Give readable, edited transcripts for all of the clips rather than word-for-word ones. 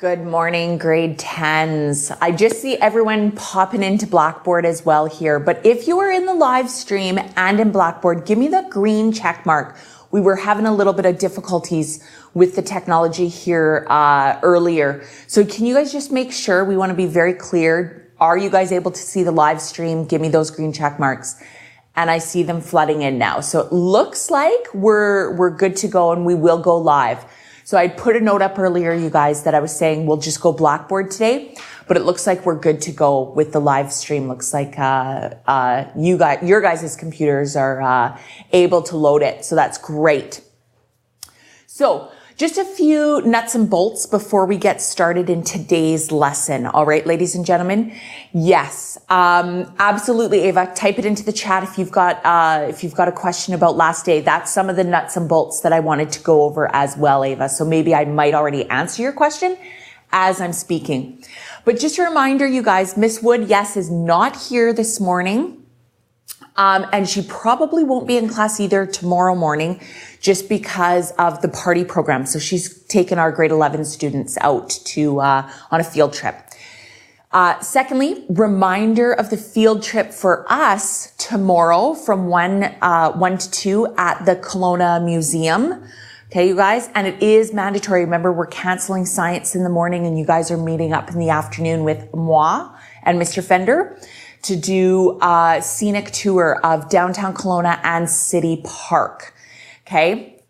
Good morning, grade 10s. I just see everyone popping into Blackboard as well here. But if you are in the live stream and in Blackboard, give me the green check mark. We were having a little bit of difficulties with the technology here earlier. So can you guys just make sure, we want to be very clear. Are you guys able to see the live stream? Give me those green check marks. And I see them flooding in now. So it looks like we're good to go and we will go live. So I put a note up earlier, you guys, that I was saying we'll just go Blackboard today, but it looks like we're good to go with the live stream. Looks like your guys' computers are able to load it, so that's great. So just a few nuts and bolts before we get started in today's lesson. All right, ladies and gentlemen. Yes, absolutely, Ava. Type it into the chat if you've got a question about last day. That's some of the nuts and bolts that I wanted to go over as well, Ava. So maybe I might already answer your question as I'm speaking. But just a reminder, you guys, Miss Wood, yes, is not here this morning. And she probably won't be in class either tomorrow morning just because of the party program. So she's taken our grade 11 students out to, on a field trip. Secondly, reminder of the field trip for us tomorrow from 1 to 2 at the Kelowna Museum. Okay, you guys, and it is mandatory. Remember, we're canceling science in the morning and you guys are meeting up in the afternoon with moi and Mr. Fender to do a scenic tour of downtown Kelowna and City Park. Okay.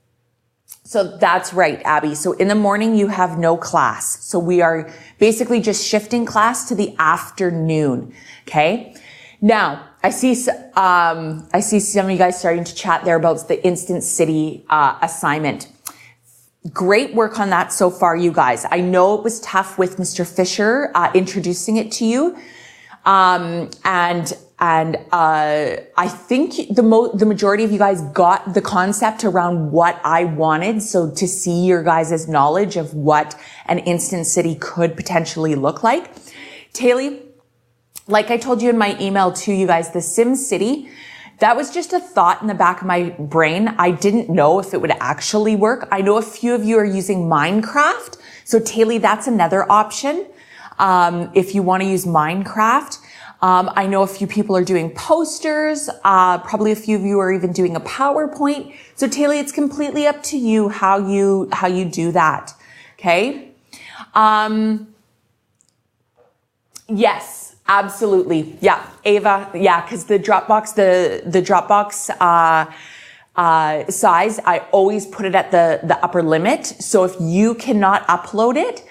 So that's right, Abby. So in the morning, you have no class. So we are basically just shifting class to the afternoon. Okay. Now, I see some of you guys starting to chat there about the Instant City, assignment. Great work on that so far, you guys. I know it was tough with Mr. Fisher, introducing it to you. I think the majority of you guys got the concept around what I wanted. So to see your guys' knowledge of what an Instant City could potentially look like. Taylor, like I told you in my email to you guys, the Sim City, that was just a thought in the back of my brain. I didn't know if it would actually work. I know a few of you are using Minecraft. So Taylor, that's another option. If you want to use Minecraft. I know a few people are doing posters. Probably a few of you are even doing a PowerPoint. So Taylor, it's completely up to you how you do that. Okay. Yes, absolutely. Yeah. Ava. Yeah. Cause the Dropbox size, I always put it at the upper limit. So if you cannot upload it,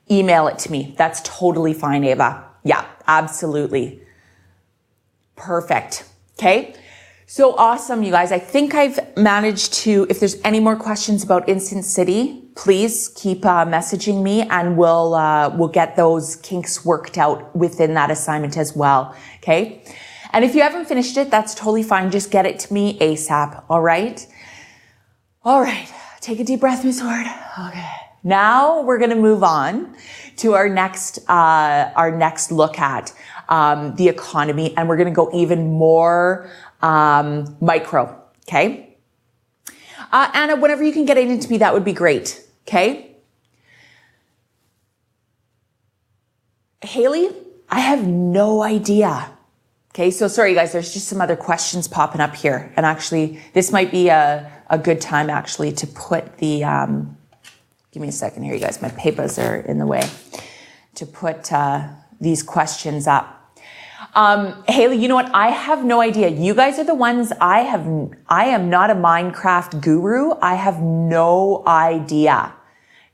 email it to me. That's totally fine, Ava. Yeah, absolutely. Perfect. Okay. So awesome, you guys. I think I've managed to, if there's any more questions about Instant City, please keep messaging me and we'll get those kinks worked out within that assignment as well. Okay. And if you haven't finished it, that's totally fine. Just get it to me ASAP. All right. All right. Take a deep breath, Miss Ward. Okay. Now we're going to move on to our next look at the economy, and we're going to go even more micro. Okay. Anna, whenever you can get it into me, that would be great. Okay. Haley, I have no idea. Okay. So sorry, guys, there's just some other questions popping up here. And actually, this might be a good time actually to put the, give me a second here, you guys. My papers are in the way to put these questions up. Haley, you know what? I have no idea. You guys are the ones I am not a Minecraft guru. I have no idea.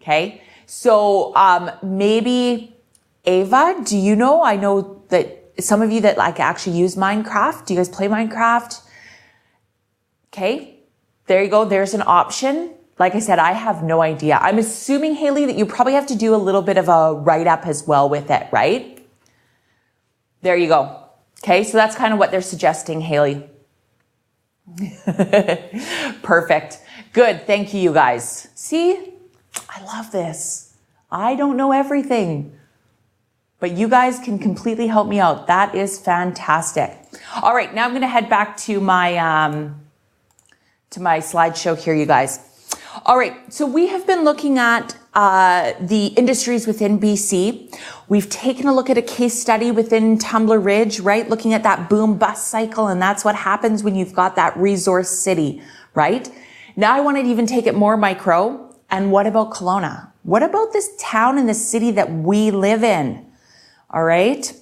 Okay. So, maybe Ava, do you know? I know that some of you that like actually use Minecraft. Do you guys play Minecraft? Okay. There you go. There's an option. Like I said, I have no idea. I'm assuming, Haley, that you probably have to do a little bit of a write-up as well with it, right? There you go. Okay, so that's kind of what they're suggesting, Haley. Perfect. Good. Thank you, you guys. See, I love this. I don't know everything, but you guys can completely help me out. That is fantastic. All right, now I'm going to head back to my slideshow here, you guys. All right, so we have been looking at the industries within BC. We've taken a look at a case study within Tumbler Ridge, right? Looking at that boom bust cycle, and that's what happens when you've got that resource city, right? Now I want to even take it more micro. And what about Kelowna? What about this town and the city that we live in? All right.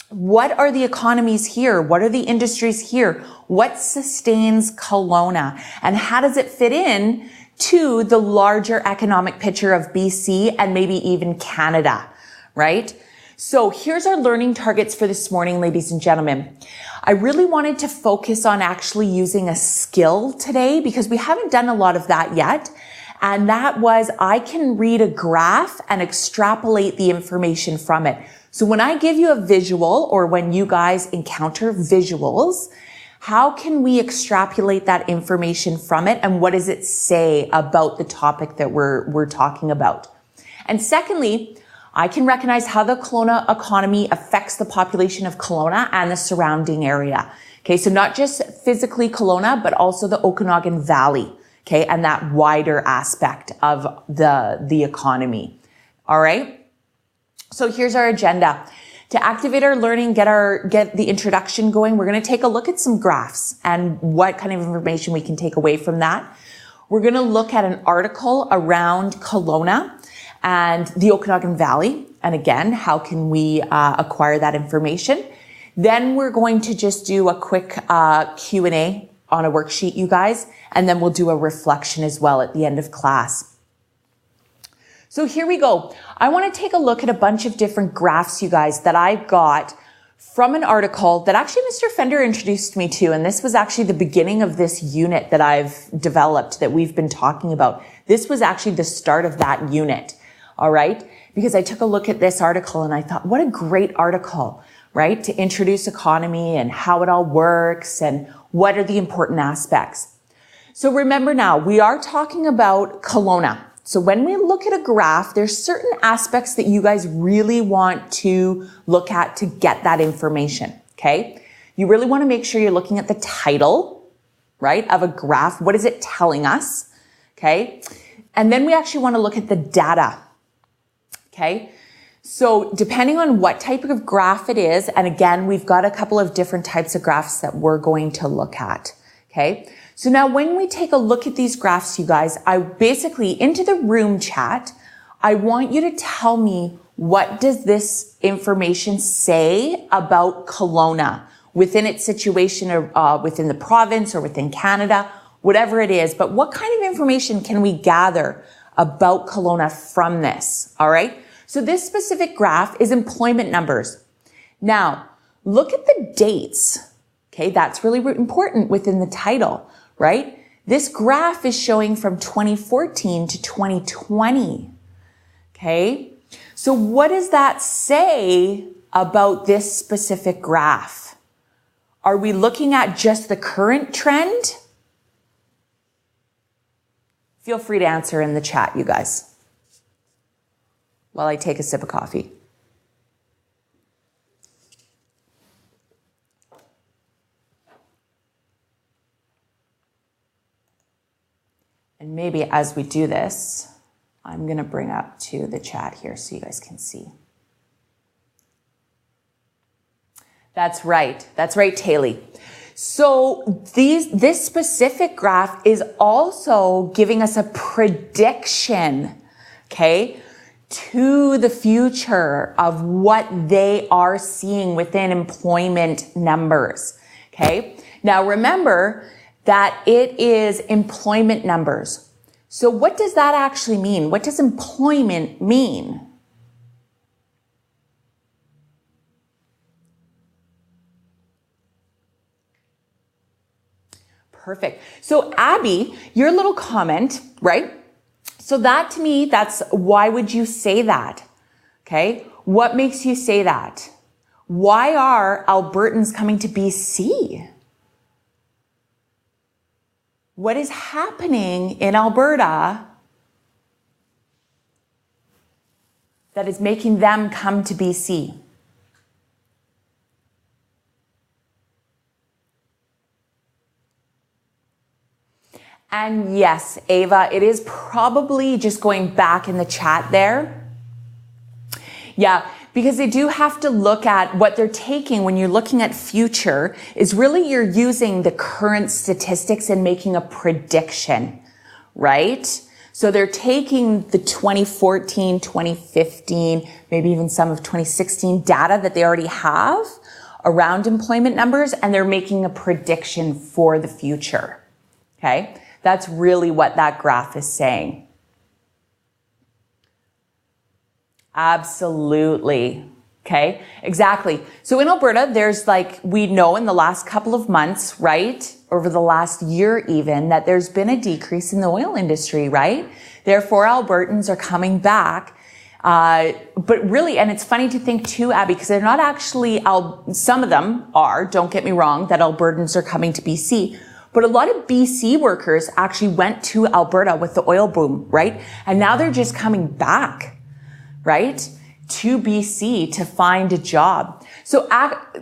What are the economies here? What are the industries here? What sustains Kelowna? And how does it fit in to the larger economic picture of BC and maybe even Canada, right? So here's our learning targets for this morning, ladies and gentlemen. I really wanted to focus on actually using a skill today because we haven't done a lot of that yet. And that was, I can read a graph and extrapolate the information from it. So when I give you a visual or when you guys encounter visuals, how can we extrapolate that information from it? And what does it say about the topic that we're talking about? And secondly, I can recognize how the Kelowna economy affects the population of Kelowna and the surrounding area. Okay, so not just physically Kelowna, but also the Okanagan Valley. Okay, and that wider aspect of the economy. All right. So here's our agenda. To activate our learning, get the introduction going, we're going to take a look at some graphs and what kind of information we can take away from that. We're going to look at an article around Kelowna and the Okanagan Valley. And again, how can we acquire that information? Then we're going to just do a quick Q&A on a worksheet, you guys, and then we'll do a reflection as well at the end of class. So here we go. I want to take a look at a bunch of different graphs, you guys, that I got from an article that actually Mr. Fender introduced me to. And this was actually the beginning of this unit that I've developed that we've been talking about. This was actually the start of that unit. All right. Because I took a look at this article and I thought, what a great article, right? To introduce economy and how it all works and what are the important aspects. So remember now, we are talking about Kelowna. So when we look at a graph, there's certain aspects that you guys really want to look at to get that information, okay? You really want to make sure you're looking at the title, right, of a graph. What is it telling us, okay? And then we actually want to look at the data, okay? So depending on what type of graph it is, and again, we've got a couple of different types of graphs that we're going to look at, okay? So now when we take a look at these graphs, you guys, I basically, into the room chat, I want you to tell me, what does this information say about Kelowna within its situation or within the province or within Canada, whatever it is. But what kind of information can we gather about Kelowna from this? All right. So this specific graph is employment numbers. Now, look at the dates. Okay. That's really important within the title. Right? This graph is showing from 2014 to 2020. Okay? So what does that say about this specific graph? Are we looking at just the current trend? Feel free to answer in the chat, you guys, while I take a sip of coffee. And maybe as we do this, I'm going to bring up to the chat here so you guys can see. That's right. That's right, Taylor. So this specific graph is also giving us a prediction, okay, to the future of what they are seeing within employment numbers, okay? Now remember that it is employment numbers. So what does that actually mean? What does employment mean? Perfect. So Abby, your little comment, right? So that to me, that's why would you say that? Okay. What makes you say that? Why are Albertans coming to BC? What is happening in Alberta that is making them come to BC? And yes, Ava, it is probably just going back in the chat there. Yeah, because they do have to look at what they're taking when you're looking at future is really you're using the current statistics and making a prediction, right? So they're taking the 2014, 2015, maybe even some of 2016 data that they already have around employment numbers, and they're making a prediction for the future, okay? That's really what that graph is saying. Absolutely. Okay, exactly. So in Alberta, there's we know in the last couple of months, right, over the last year even, that there's been a decrease in the oil industry, right? Therefore, Albertans are coming back. But really, and it's funny to think too, Abby, because they're not actually, some of them are, don't get me wrong, that Albertans are coming to BC. But a lot of BC workers actually went to Alberta with the oil boom, right? And now they're just coming back, right, to BC to find a job. So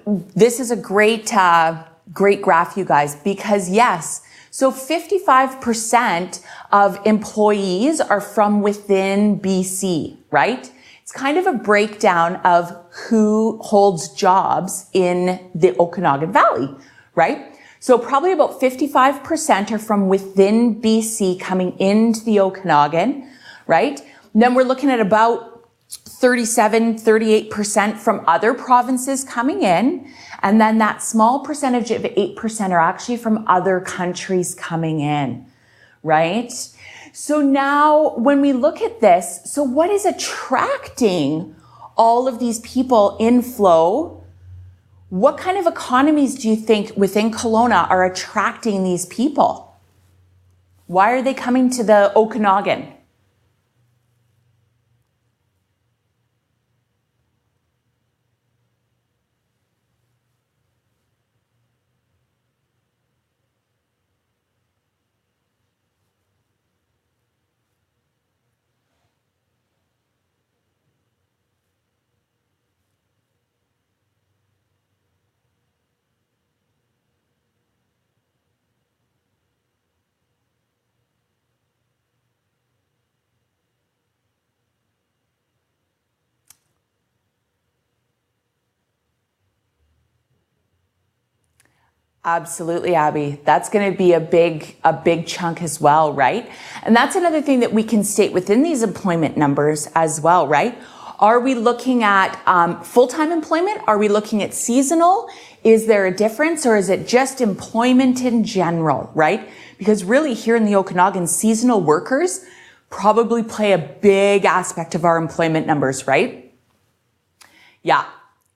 this is a great graph, you guys, because yes, so 55% of employees are from within BC, right? It's kind of a breakdown of who holds jobs in the Okanagan Valley, right? So probably about 55% are from within BC coming into the Okanagan, right? And then we're looking at about 38% from other provinces coming in. And then that small percentage of 8% are actually from other countries coming in, right? So now when we look at this, so what is attracting all of these people inflow? What kind of economies do you think within Kelowna are attracting these people? Why are they coming to the Okanagan? Absolutely, Abby. That's going to be a big chunk as well, right? And that's another thing that we can state within these employment numbers as well, right? Are we looking at full-time employment? Are we looking at seasonal? Is there a difference, or is it just employment in general, right? Because really here in the Okanagan, seasonal workers probably play a big aspect of our employment numbers, right? Yeah.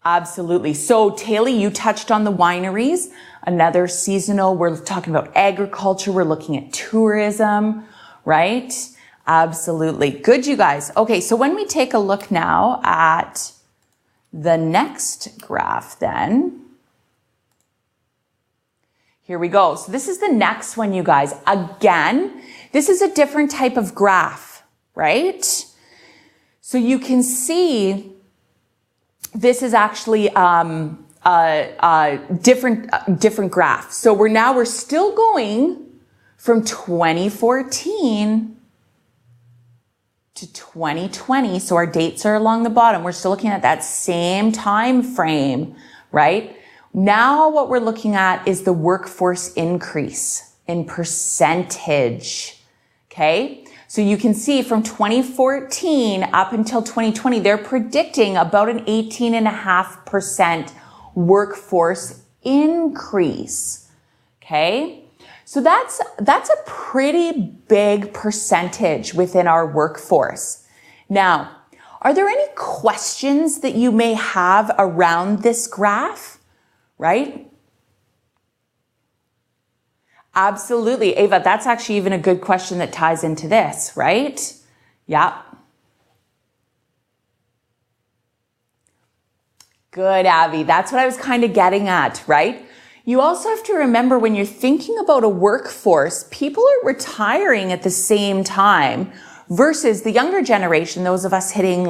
Absolutely. So Taylor, you touched on the wineries, another seasonal. We're talking about agriculture. We're looking at tourism, right? Absolutely. Good, you guys. Okay. So when we take a look now at the next graph, then here we go. So this is the next one, you guys. Again, this is a different type of graph, right? So you can see this is actually different graph. So we're still going from 2014 to 2020. So our dates are along the bottom. We're still looking at that same time frame, right? Now what we're looking at is the workforce increase in percentage. Okay. So you can see from 2014 up until 2020, they're predicting about an 18.5% workforce increase. Okay. So that's a pretty big percentage within our workforce. Now, are there any questions that you may have around this graph? Right? Absolutely. Ava, that's actually even a good question that ties into this, right? Yeah. Good, Abby. That's what I was kind of getting at, right? You also have to remember when you're thinking about a workforce, people are retiring at the same time versus the younger generation, those of us hitting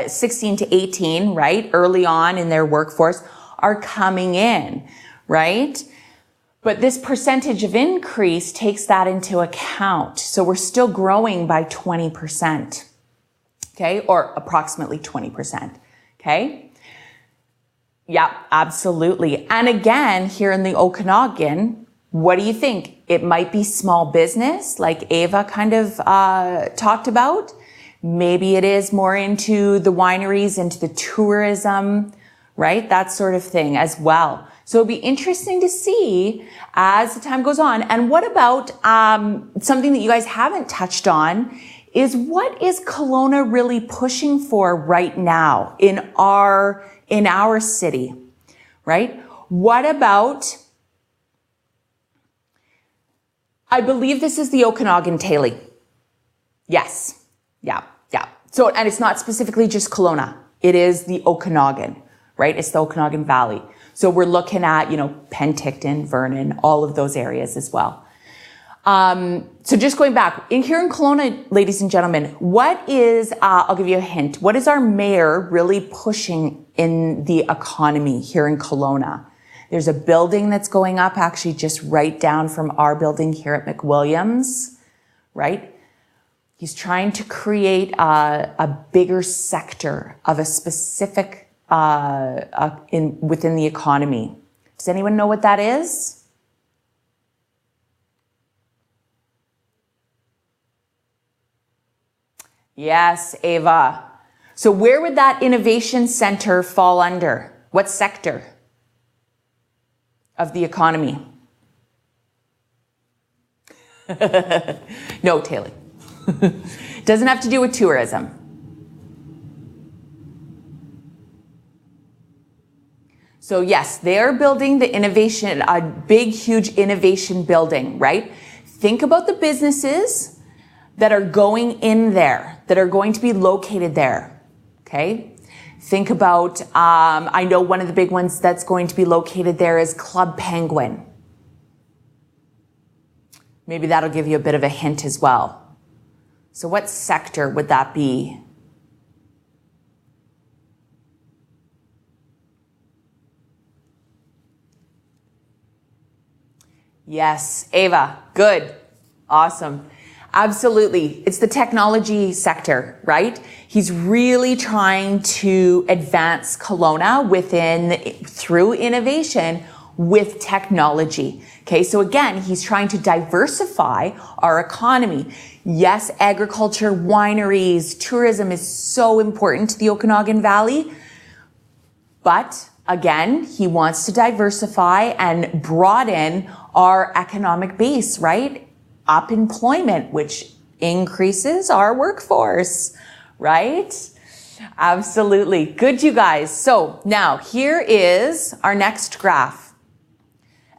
16 to 18, right? Early on in their workforce are coming in, right? But this percentage of increase takes that into account. So we're still growing by 20%, okay? Or approximately 20%, okay? Yeah, absolutely. And again, here in the Okanagan, what do you think? It might be small business, like Ava kind of talked about. Maybe it is more into the wineries, into the tourism, right? That sort of thing as well. So it'll be interesting to see as the time goes on. And what about something that you guys haven't touched on is what is Kelowna really pushing for right now in our city, right? What about, I believe this is the Okanagan Tailie. Yes. Yeah. So, and it's not specifically just Kelowna. It is the Okanagan, right? It's the Okanagan Valley. So we're looking at, Penticton, Vernon, all of those areas as well. So just going back, here in Kelowna, ladies and gentlemen, what is, I'll give you a hint. What is our mayor really pushing in the economy here in Kelowna? There's a building that's going up actually just right down from our building here at McWilliams, right? He's trying to create a bigger sector of a specific within the economy. Does anyone know what that is? Yes, Ava. So where would that innovation center fall under? What sector of the economy? No, Taylor. Doesn't have to do with tourism. So yes, they're building the innovation, a big, huge innovation building, right? Think about the businesses that are going in there, that are going to be located there, okay? Think about, I know one of the big ones that's going to be located there is Club Penguin. Maybe that'll give you a bit of a hint as well. So what sector would that be? Yes, Ava, good, awesome. Absolutely, it's the technology sector, right? He's really trying to advance Kelowna through innovation with technology. Okay, so again, he's trying to diversify our economy. Yes, agriculture, wineries, tourism is so important to the Okanagan Valley, but again, he wants to diversify and broaden our economic base, right? Up employment, which increases our workforce, right? Absolutely. Good, you guys. So now here is our next graph.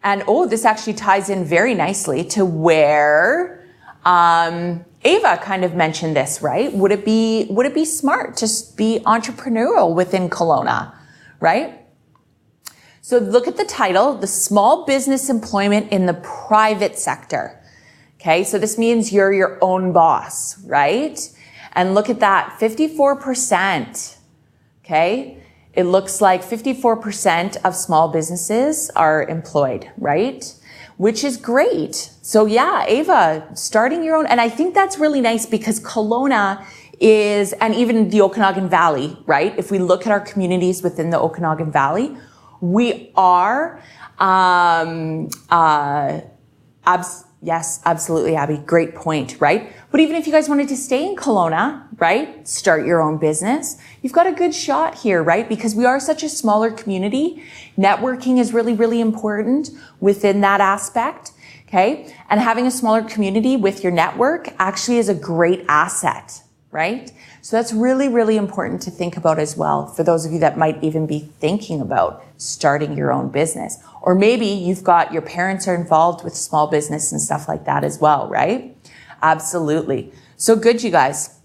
And this actually ties in very nicely to where Ava kind of mentioned this, right? Would it be smart to be entrepreneurial within Kelowna, right? So look at the title, the small business employment in the private sector. Okay, so this means you're your own boss, right? And look at that, 54%. Okay, it looks like 54% of small businesses are employed, right? Which is great. So yeah, Ava, starting your own, and I think that's really nice because Kelowna is, and even the Okanagan Valley, right? If we look at our communities within the Okanagan Valley, we are, yes, absolutely, Abby. Great point, right? But even if you guys wanted to stay in Kelowna, right? Start your own business. You've got a good shot here, right? Because we are such a smaller community. Networking is really, really important within that aspect. Okay. And having a smaller community with your network actually is a great asset, right? So that's really, really important to think about as well for those of you that might even be thinking about starting your own business. Or maybe you've got your parents are involved with small business and stuff like that as well, right? Absolutely. So good, you guys.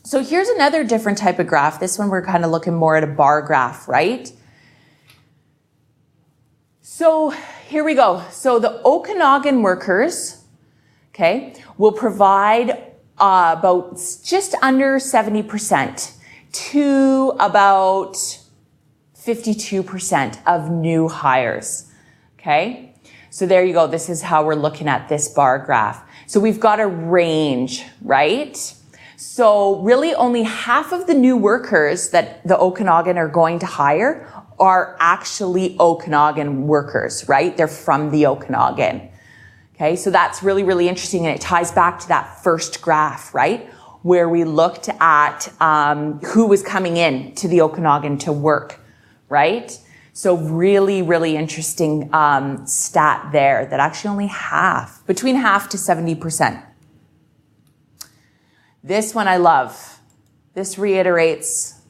So here's another different type of graph. This one we're kind of looking more at a bar graph, right? So here we go. So the Okanagan workers, okay, will provide about just under 70% to about 52% of new hires. Okay. So there you go. This is how we're looking at this bar graph. So we've got a range, right? So really only half of the new workers that the Okanagan are going to hire are actually Okanagan workers, right? They're from the Okanagan. Okay, so that's really, really interesting. And it ties back to that first graph, right? Where we looked at who was coming in to the Okanagan to work, right? So really, really interesting stat there that actually only between half to 70%. This one I love. This reiterates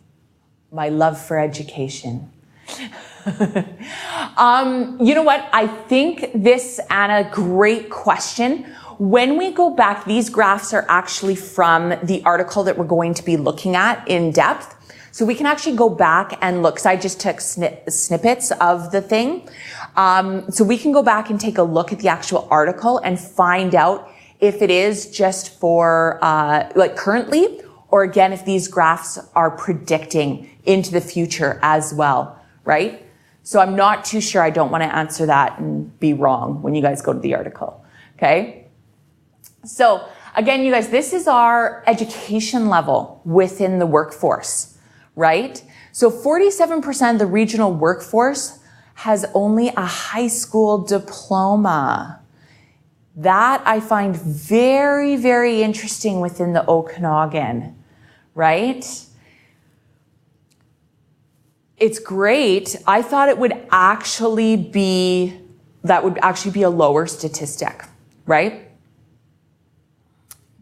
my love for education. You know what? I think this, Anna, great question. When we go back, these graphs are actually from the article that we're going to be looking at in depth. So we can actually go back and look. So I just took snippets of the thing. So we can go back and take a look at the actual article and find out if it is just for, like currently, or again, if these graphs are predicting into the future as well, right? So I'm not too sure. I don't want to answer that and be wrong when you guys go to the article. Okay. So again, you guys, this is our education level within the workforce, right? So 47% of the regional workforce has only a high school diploma. That I find very, very interesting within the Okanagan, right? It's great. I thought it would actually be, that would actually be a lower statistic, right?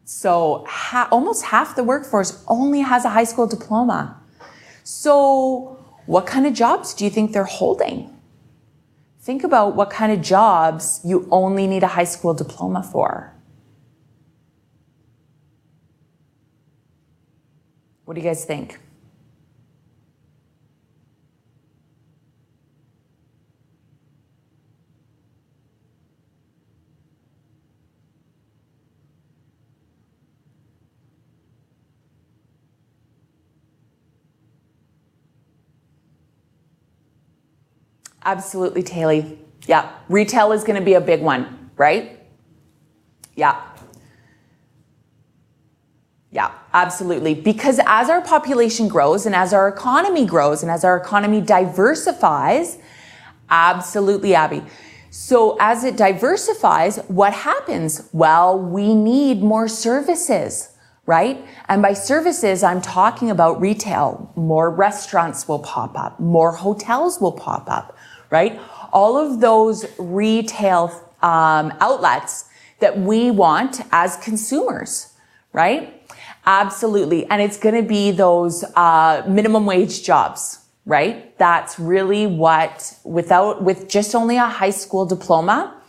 So almost half the workforce only has a high school diploma. So what kind of jobs do you think they're holding? Think about what kind of jobs you only need a high school diploma for. What do you guys think? Absolutely, Taylor. Yeah. Retail is going to be a big one, right? Yeah. Yeah, absolutely. Because as our population grows and as our economy grows and as our economy diversifies, absolutely, Abby. So as it diversifies, what happens? Well, we need more services, right? And by services, I'm talking about retail. More restaurants will pop up. More hotels will pop up, right? All of those retail outlets that we want as consumers, right? Absolutely. And it's going to be those minimum wage jobs, right? That's really what, with just only a high school diploma,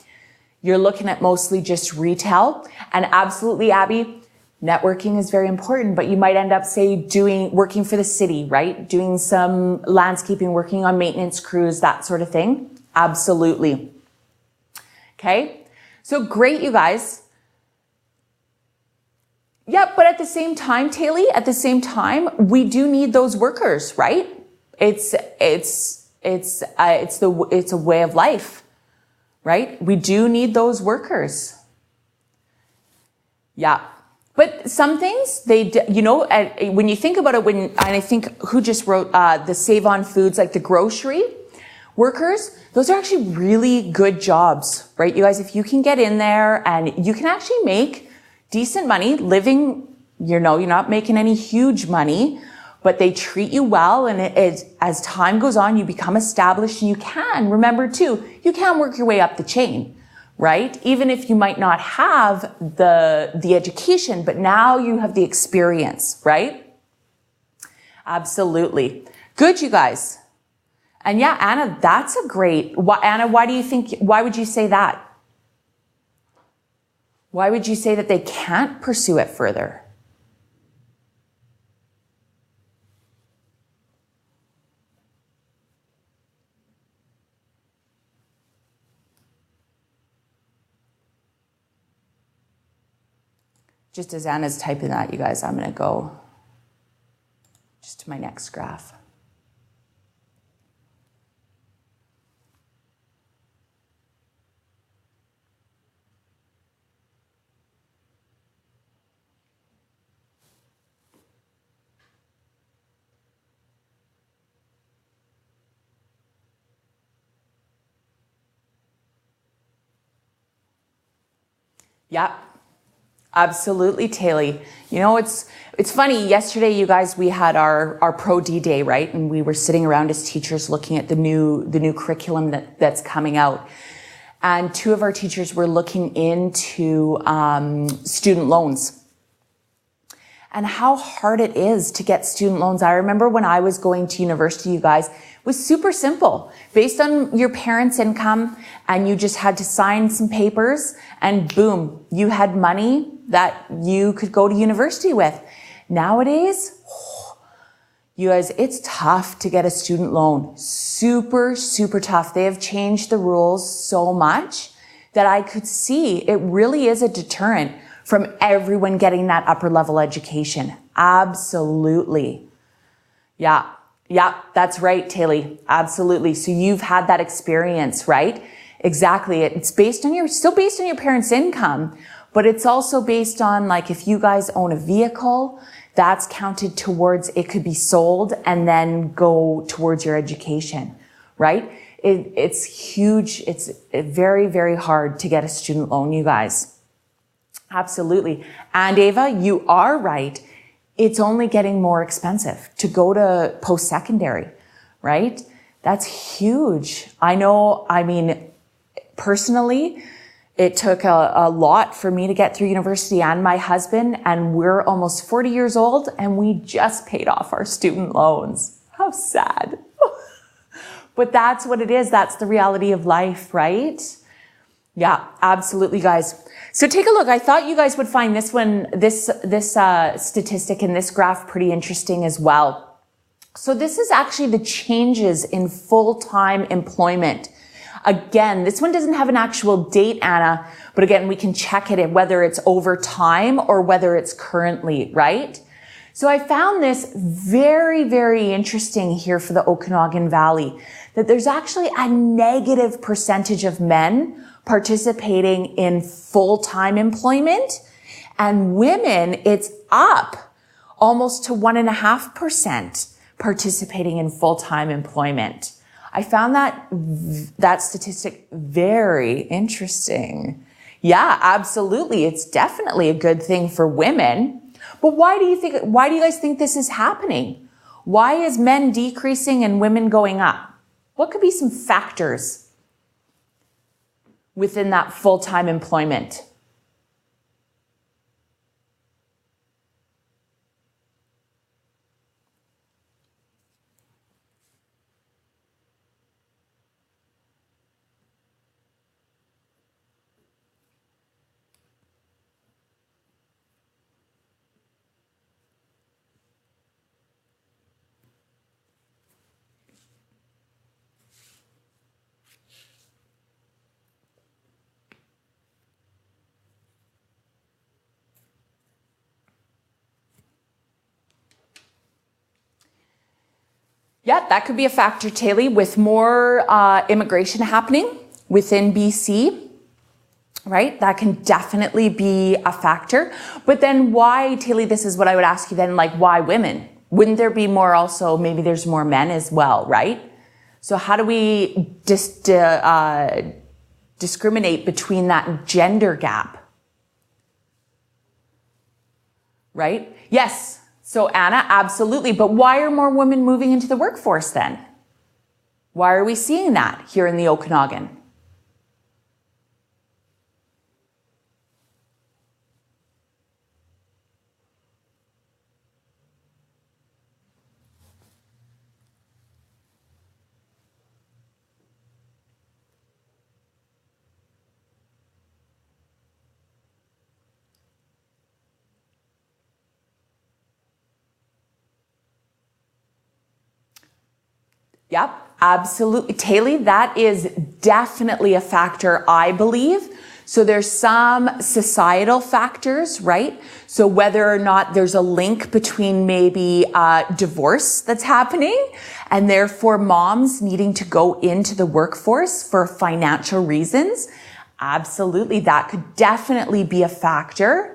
you're looking at mostly just retail. And absolutely, Abby, networking is very important, but you might end up, say, working for the city, right? Doing some landscaping, working on maintenance crews, that sort of thing. Absolutely. Okay. So great, you guys. Yeah, but at the same time, Taylor, we do need those workers, right? It's a way of life, right? We do need those workers. Yeah. But some things, when you think about it, and I think who just wrote the Save On Foods, like the grocery workers, those are actually really good jobs, right? You guys, if you can get in there and you can actually make decent money living, you're not making any huge money, but they treat you well. And as time goes on, you become established and you can, remember too, you can work your way up the chain, right? Even if you might not have the education, but now you have the experience, right? Absolutely. Good, you guys. And yeah, Anna, that's a great, Anna, why would you say that? Why would you say that they can't pursue it further? Just as Anna's typing that, you guys, I'm going to go just to my next graph. Yep. Absolutely, Taylor. You know, it's funny. Yesterday, you guys, we had our Pro D Day, right? And we were sitting around as teachers looking at the new curriculum that's coming out. And two of our teachers were looking into student loans and how hard it is to get student loans. I remember when I was going to university, you guys, it was super simple. Based on your parents' income, and you just had to sign some papers, and boom, you had money that you could go to university with. Nowadays, you guys, it's tough to get a student loan. Super, super tough. They have changed the rules so much that I could see it really is a deterrent from everyone getting that upper level education. Absolutely. Yeah, that's right, Taylor. Absolutely. So you've had that experience, right? Exactly. It's still based on your parents' income, but it's also based on, like, if you guys own a vehicle, that's counted towards, it could be sold and then go towards your education, right? It's huge. It's very, very hard to get a student loan, you guys. Absolutely. And Ava, you are right. It's only getting more expensive to go to post-secondary, right? That's huge. I know, I mean, personally, it took a lot for me to get through university and my husband, and we're almost 40 years old and we just paid off our student loans. How sad. But that's what it is. That's the reality of life, right? Yeah, absolutely, guys. So take a look. I thought you guys would find this statistic and this graph pretty interesting as well. So this is actually the changes in full-time employment. Again, this one doesn't have an actual date, Anna, but again, we can check it whether it's over time or whether it's currently, right? So I found this very, very interesting here for the Okanagan Valley, that there's actually a negative percentage of men participating in full-time employment, and women, it's up almost to 1.5% participating in full-time employment. I found that statistic very interesting. Yeah, absolutely. It's definitely a good thing for women. But why do you guys think this is happening? Why is men decreasing and women going up? What could be some factors within that full-time employment? Yeah, that could be a factor, Taylor, with more immigration happening within BC, right? That can definitely be a factor. But then why, Taylor, this is what I would ask you then, like, why women? Wouldn't there be more also, maybe there's more men as well, right? So how do we discriminate between that gender gap? Right? Yes. So Anna, absolutely. But why are more women moving into the workforce then? Why are we seeing that here in the Okanagan? Yep, absolutely. Taylor, that is definitely a factor, I believe. So there's some societal factors, right? So whether or not there's a link between maybe divorce that's happening and therefore moms needing to go into the workforce for financial reasons, absolutely, that could definitely be a factor.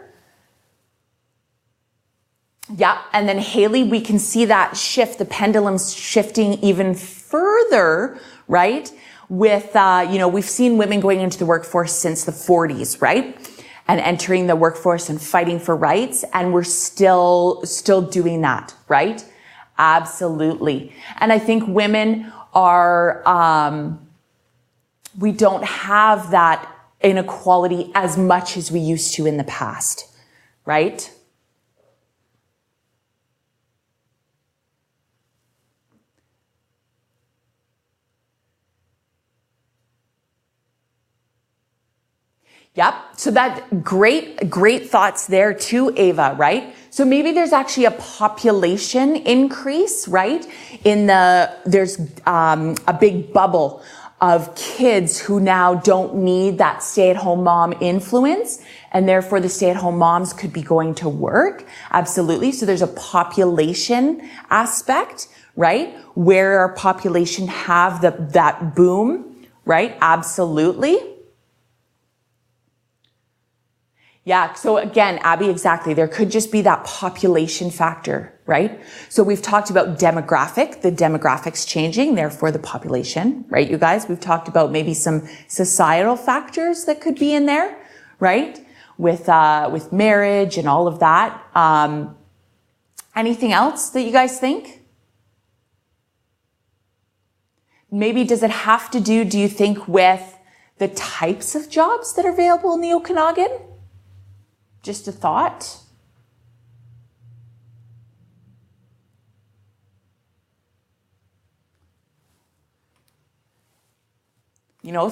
Yeah, and then Haley, we can see that shift, the pendulum's shifting even further, right? With, we've seen women going into the workforce since the 40s, right? and entering the workforce and fighting for rights. And we're still doing that, right? Absolutely. And I think women are, we don't have that inequality as much as we used to in the past, right? Yep. So that great thoughts there too, Ava, right? So maybe there's actually a population increase, right? There's a big bubble of kids who now don't need that stay-at-home mom influence, and therefore the stay-at-home moms could be going to work. Absolutely. So there's a population aspect, right? Where our population have that boom, right? Absolutely. Yeah. So again, Abby, exactly. There could just be that population factor, right? So we've talked about the demographics changing, therefore the population, right? You guys, we've talked about maybe some societal factors that could be in there, right? With marriage and all of that. Anything else that you guys think? Maybe does it have to do you think, with the types of jobs that are available in the Okanagan? Just a thought.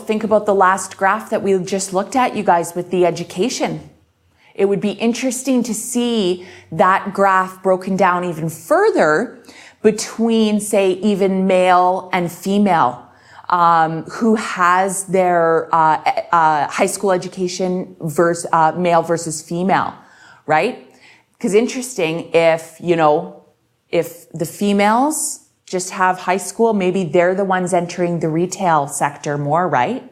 Think about the last graph that we just looked at, you guys, with the education. It would be interesting to see that graph broken down even further between, say, even male and female. Who has their high school education versus male versus female, right? Because interesting, if the females just have high school, maybe they're the ones entering the retail sector more, right?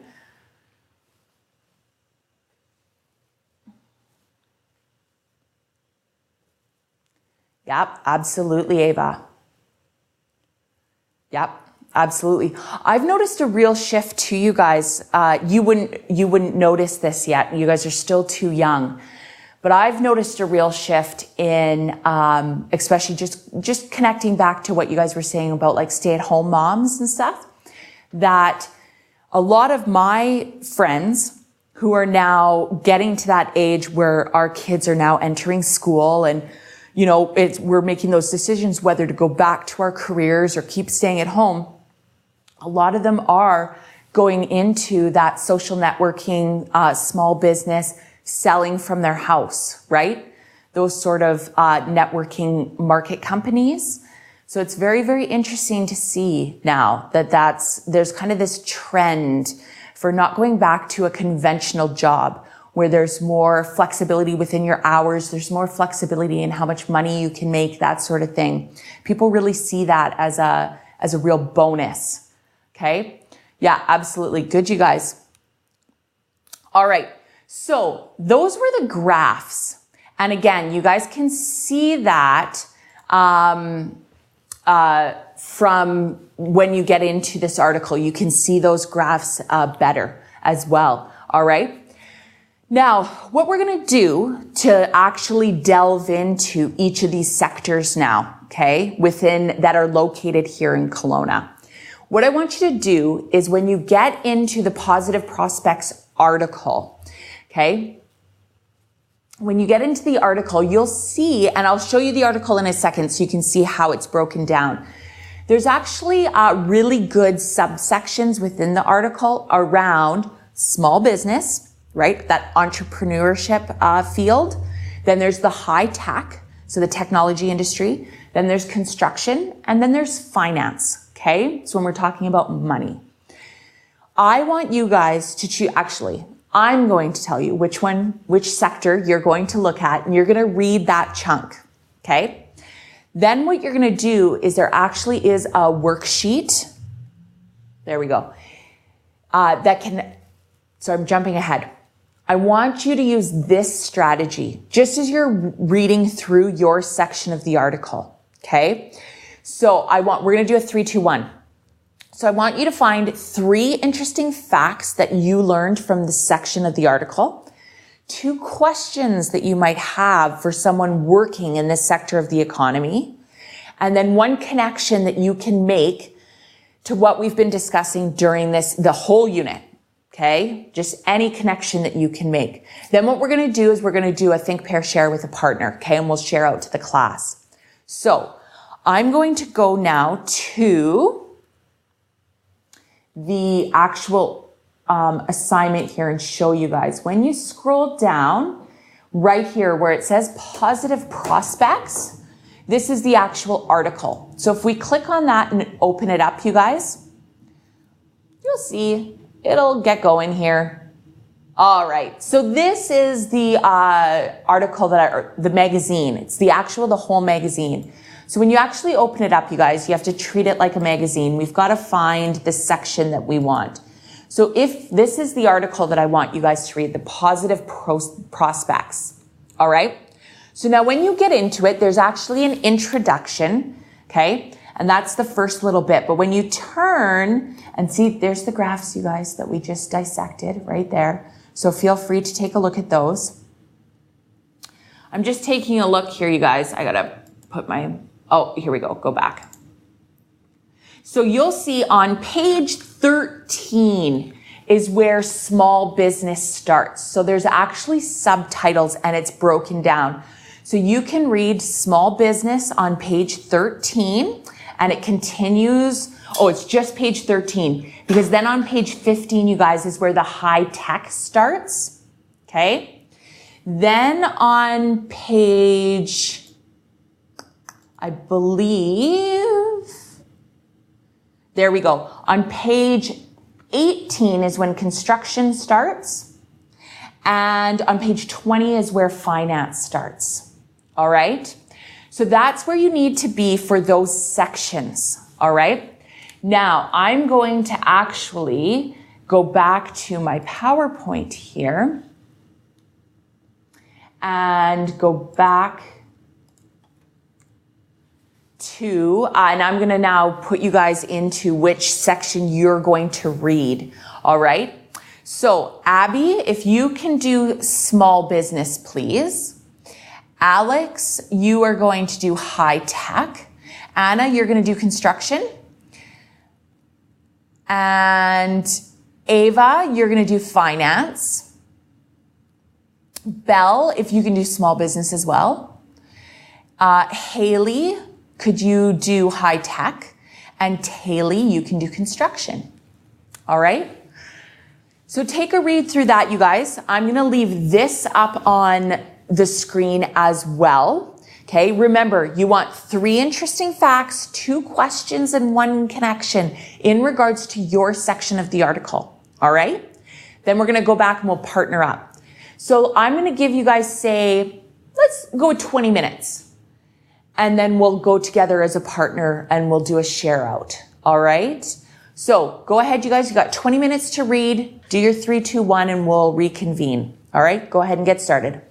Yep, absolutely, Ava. Yep. Absolutely. I've noticed a real shift to you guys. You wouldn't notice this yet. You guys are still too young. But I've noticed a real shift in, especially just connecting back to what you guys were saying about like stay-at-home moms and stuff, that a lot of my friends who are now getting to that age where our kids are now entering school and, we're making those decisions whether to go back to our careers or keep staying at home. A lot of them are going into that social networking, small business, selling from their house, right? Those sort of networking market companies. So it's very, very interesting to see now that there's kind of this trend for not going back to a conventional job where there's more flexibility within your hours, there's more flexibility in how much money you can make, that sort of thing. People really see that as a real bonus. Okay. Yeah, absolutely. Good, you guys. All right. So those were the graphs. And again, you guys can see that, from when you get into this article, you can see those graphs, better as well. All right. Now, what we're going to do to actually delve into each of these sectors now, okay, that are located here in Kelowna. What I want you to do is when you get into the Positive Prospects article, okay, when you get into the article, you'll see, and I'll show you the article in a second so you can see how it's broken down. There's actually really good subsections within the article around small business, right, that entrepreneurship field. Then there's the high tech, so the technology industry. Then there's construction, and then there's finance. Okay, so when we're talking about money, I want you guys to choose. Actually, I'm going to tell you which sector you're going to look at, and you're going to read that chunk. Okay. Then what you're going to do is there actually is a worksheet. There we go. So I'm jumping ahead. I want you to use this strategy just as you're reading through your section of the article. Okay. So we're going to do a 3, 2, 1. So I want you to find 3 interesting facts that you learned from this section of the article. 2 questions that you might have for someone working in this sector of the economy, and then 1 connection that you can make to what we've been discussing during the whole unit. Okay? Just any connection that you can make. Then what we're going to do is we're going to do a think, pair, share with a partner. Okay? And we'll share out to the class. So I'm going to go now to the actual assignment here and show you guys. When you scroll down right here where it says positive prospects, this is the actual article. So if we click on that and open it up, you guys, you'll see it'll get going here. All right. So this is the article the magazine. It's the whole magazine. So when you actually open it up, you guys, you have to treat it like a magazine. We've got to find the section that we want. So if this is the article that I want you guys to read, the positive prospects. All right. So now when you get into it, there's actually an introduction. Okay. And that's the first little bit. But when you turn and see, there's the graphs, you guys, that we just dissected right there. So feel free to take a look at those. I'm just taking a look here, you guys. I got to put here we go. Go back. So you'll see on page 13 is where small business starts. So there's actually subtitles and it's broken down. So you can read small business on page 13 and it continues. Oh, it's just page 13 because then on page 15, you guys, is where the high tech starts. Okay. Then on page, I believe, there we go. On page 18 is when construction starts. And on page 20 is where finance starts. All right. So that's where you need to be for those sections. All right. Now I'm going to actually go back to my PowerPoint here and go back to, and I'm going to now put you guys into which section you're going to read. All right. So Abby, if you can do small business, please. Alex, you are going to do high tech. Anna, you're going to do construction. And Ava, you're going to do finance. Belle, if you can do small business as well. Haley, could you do high tech? And Taylor, you can do construction. All right. So take a read through that, you guys. I'm going to leave this up on the screen as well. Okay. Remember, you want 3 interesting facts, 2 questions, and 1 connection in regards to your section of the article. All right. Then we're going to go back and we'll partner up. So I'm going to give you guys, say, let's go with 20 minutes. And then we'll go together as a partner and we'll do a share out. All right. So go ahead, you guys. You got 20 minutes to read. Do your 3, 2, 1, and we'll reconvene. All right. Go ahead and get started.